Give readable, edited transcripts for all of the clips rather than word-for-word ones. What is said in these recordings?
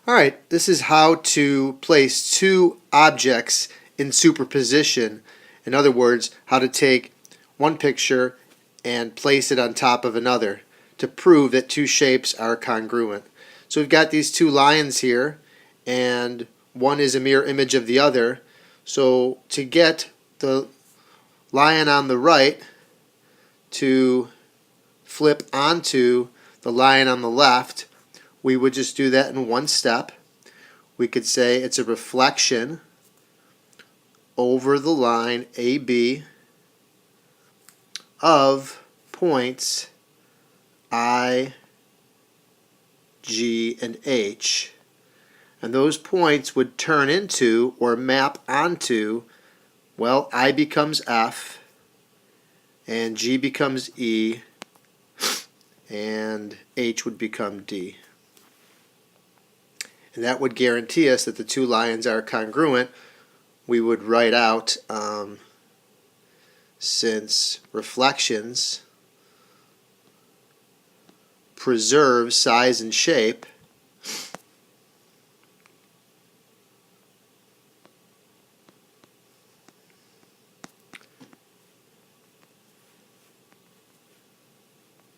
Alright, this is how to place two objects in superposition. In other words, how to take one picture and place it on top of another to prove that two shapes are congruent. So we've got these two lions here, and one is a mirror image of the other. So to get the lion on the right to flip onto the lion on the left, we would just do that in one step. We could say it's a reflection over the line AB of points I, G, and H. And those points would turn into or map onto, well, I becomes F, and G becomes E, and H would become D. And that would guarantee us that the two lions are congruent. We would write out, since reflections preserve size and shape,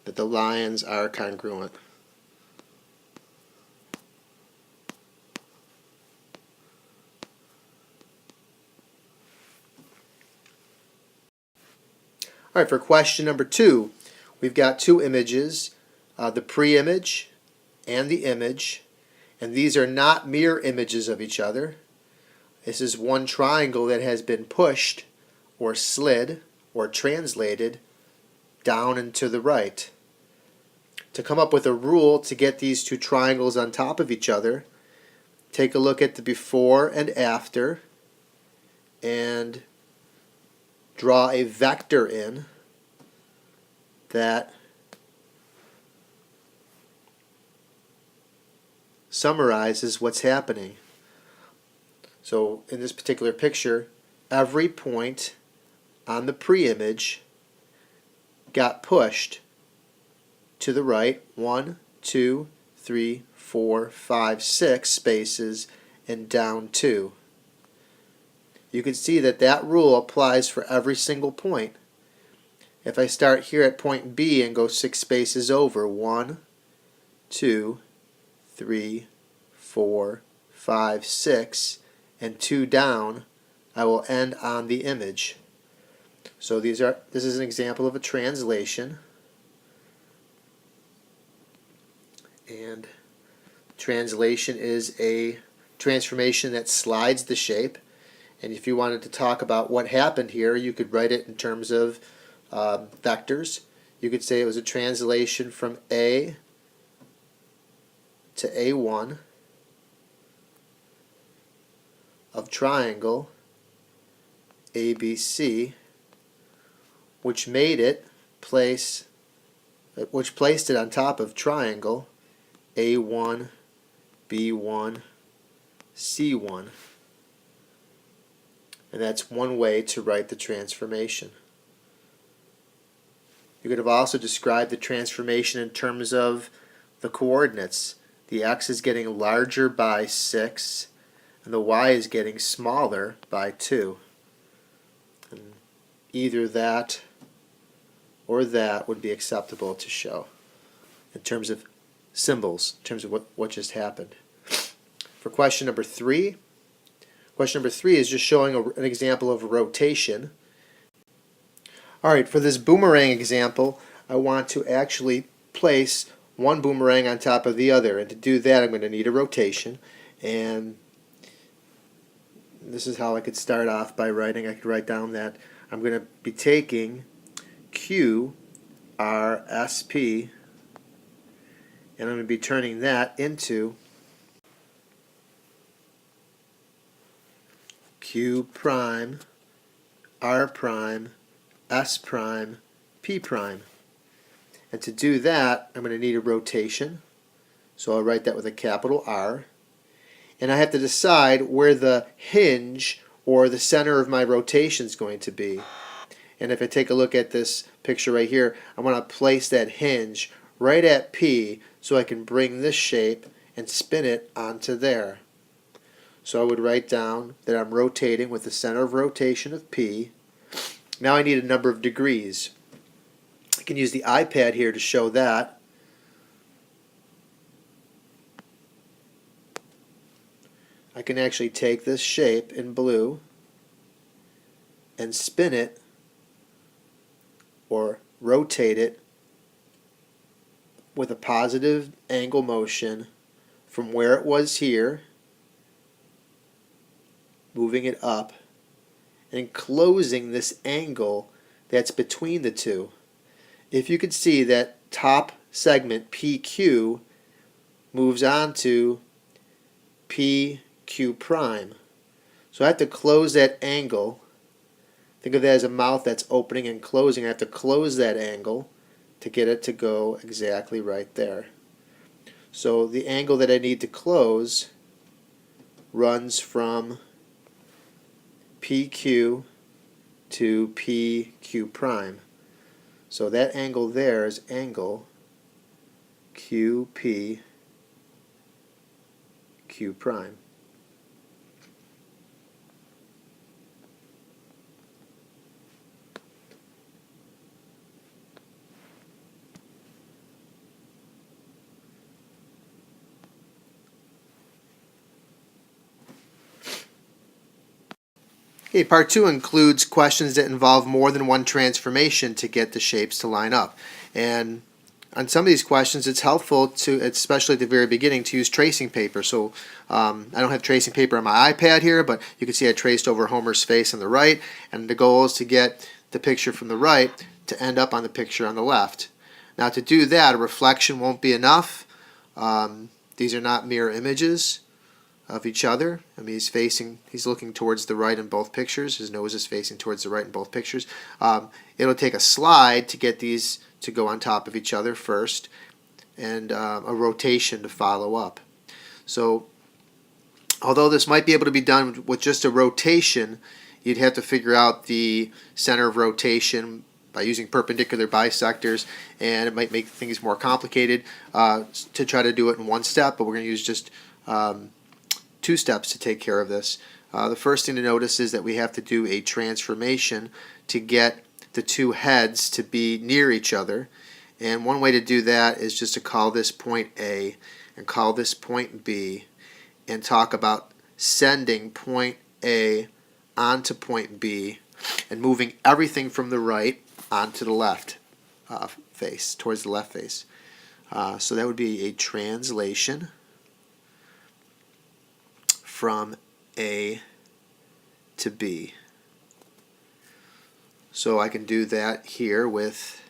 that the lions are congruent. Alright, for question number 2, we've got two images, the pre-image and the image, and these are not mirror images of each other. This is one triangle that has been pushed or slid or translated down and to the right. To come up with a rule to get these two triangles on top of each other, take a look at the before and after and draw a vector in that summarizes what's happening. So in this particular picture, every point on the pre-image got pushed to the right 1, 2, 3, 4, 5, 6 spaces and down 2. You can see that that rule applies for every single point. If I start here at point B and go 6 spaces over, 1, 2, 3, 4, 5, 6, and 2 down, I will end on the image. So this is an example of a translation. And translation is a transformation that slides the shape. And if you wanted to talk about what happened here, you could write it in terms of vectors. You could say it was a translation from A to A1 of triangle ABC, which placed it on top of triangle A1, B1, C1. And that's one way to write the transformation. You could have also described the transformation in terms of the coordinates. The x is getting larger by 6, and the y is getting smaller by 2. And either that or that would be acceptable to show in terms of symbols, in terms of what just happened. For question number 3, question number 3 is just showing an example of a rotation. Alright, for this boomerang example, I want to actually place one boomerang on top of the other, and to do that I'm going to need a rotation. And this is how I could start off by writing. I could write down that I'm going to be taking Q, R, S, P, and I'm going to be turning that into Q prime, R prime, S prime, P prime. And to do that, I'm going to need a rotation. So I'll write that with a capital R. And I have to decide where the hinge or the center of my rotation is going to be. And if I take a look at this picture right here, I want to place that hinge right at P so I can bring this shape and spin it onto there. So I would write down that I'm rotating with the center of rotation of P. Now I need a number of degrees. I can use the iPad here to show that. I can actually take this shape in blue and spin it or rotate it with a positive angle motion from where it was here, moving it up, and enclosing this angle that's between the two. If you could see that top segment PQ moves on to PQ prime. So I have to close that angle. Think of that as a mouth that's opening and closing. I have to close that angle to get it to go exactly right there. So the angle that I need to close runs from PQ to PQ prime. So that angle there is angle QP Q prime. Okay, part 2 includes questions that involve more than one transformation to get the shapes to line up. And on some of these questions, it's helpful to, especially at the very beginning, to use tracing paper. So I don't have tracing paper on my iPad here, but you can see I traced over Homer's face on the right, and the goal is to get the picture from the right to end up on the picture on the left. Now to do that, a reflection won't be enough. These are not mirror images of each other. I mean, he's looking towards the right in both pictures. His nose is facing towards the right in both pictures. It'll take a slide to get these to go on top of each other first, and a rotation to follow up. So although this might be able to be done with just a rotation, you'd have to figure out the center of rotation by using perpendicular bisectors, and it might make things more complicated to try to do it in one step, but we're going to use just 2 steps to take care of this. The first thing to notice is that we have to do a transformation to get the two heads to be near each other, and one way to do that is just to call this point A and call this point B and talk about sending point A onto point B and moving everything from the right onto the left face, towards the left face. So that would be a translation from A to B. So I can do that here with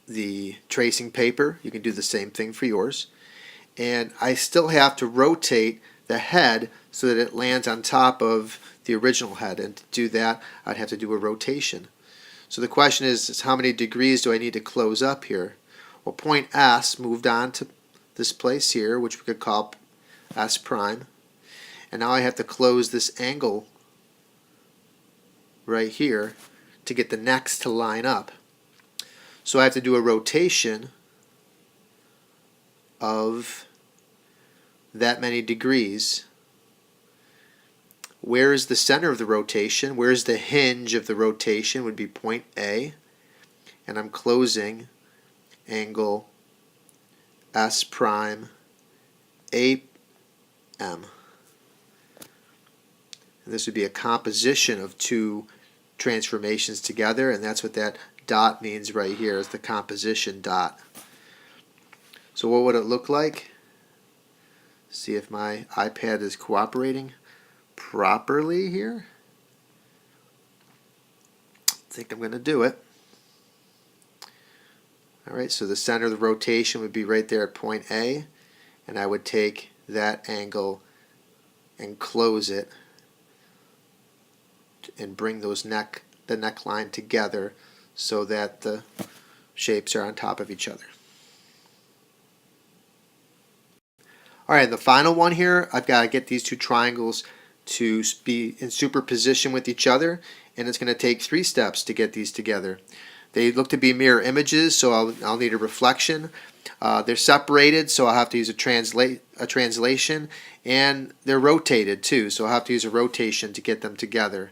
the tracing paper. You can do the same thing for yours. And I still have to rotate the head so that it lands on top of the original head. And to do that, I'd have to do a rotation. So the question is how many degrees do I need to close up here? Well, point S moved on to this place here, which we could call S prime. And now I have to close this angle right here to get the necks to line up. So I have to do a rotation of that many degrees. Where is the center of the rotation? Where is the hinge of the rotation? Would be point A. And I'm closing angle S prime AM. And this would be a composition of 2 transformations together, and that's what that dot means right here, is the composition dot. So what would it look like? See if my iPad is cooperating properly here. I think I'm going to do it. Alright, so the center of the rotation would be right there at point A, and I would take that angle and close it and bring those the neckline together so that the shapes are on top of each other. Alright, the final one here, I've got to get these 2 triangles to be in superposition with each other, and it's going to take 3 steps to get these together. They look to be mirror images, so I'll need a reflection. They're separated, so I'll have to use a translation, and they're rotated too, so I'll have to use a rotation to get them together.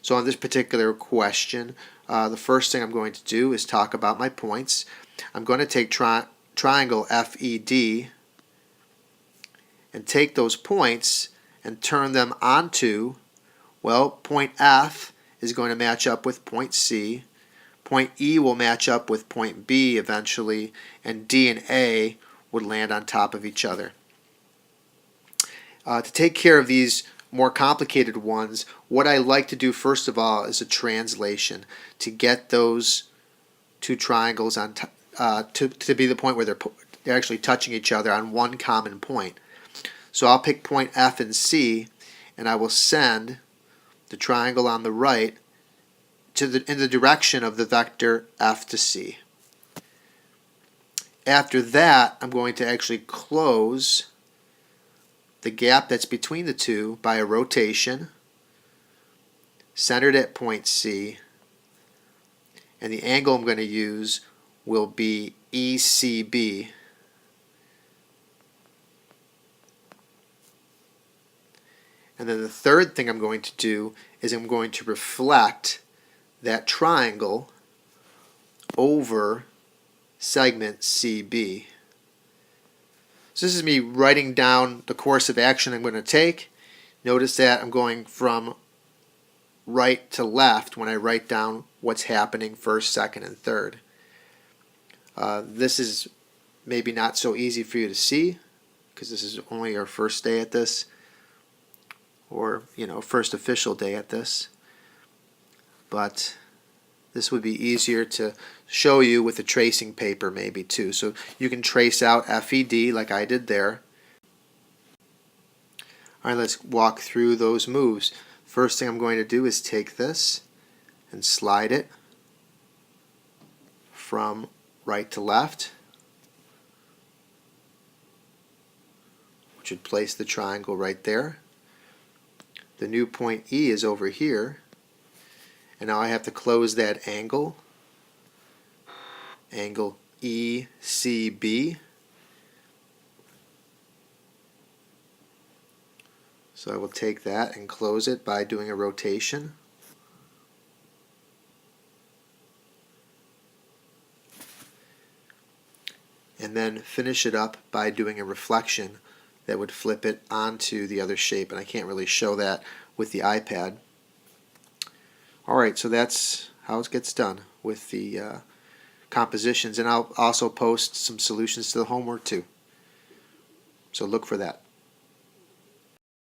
So on this particular question, the first thing I'm going to do is talk about my points. I'm going to take triangle FED and take those points and turn them onto, well, point F is going to match up with point C. Point E will match up with point B eventually, and D and A would land on top of each other. To take care of these more complicated ones, what I like to do first of all is a translation to get those two triangles on to be the point where they're actually touching each other on one common point. So I'll pick point F and C, and I will send the triangle on the right in the direction of the vector F to C. After that, I'm going to actually close the gap that's between the two by a rotation, centered at point C, and the angle I'm going to use will be ECB. And then the third thing I'm going to do is I'm going to reflect that triangle over segment CB. So this is me writing down the course of action I'm going to take. Notice that I'm going from right to left when I write down what's happening first, second, and third. This is maybe not so easy for you to see because this is only our first day at this, or first official day at this. But this would be easier to show you with a tracing paper maybe too. So you can trace out FED like I did there. Alright, let's walk through those moves. First thing I'm going to do is take this and slide it from right to left, which would place the triangle right there. The new point E is over here, and now I have to close that angle ECB. So I will take that and close it by doing a rotation. And then finish it up by doing a reflection that would flip it onto the other shape, and I can't really show that with the iPad. Alright, so that's how it gets done with the compositions, and I'll also post some solutions to the homework too. So look for that.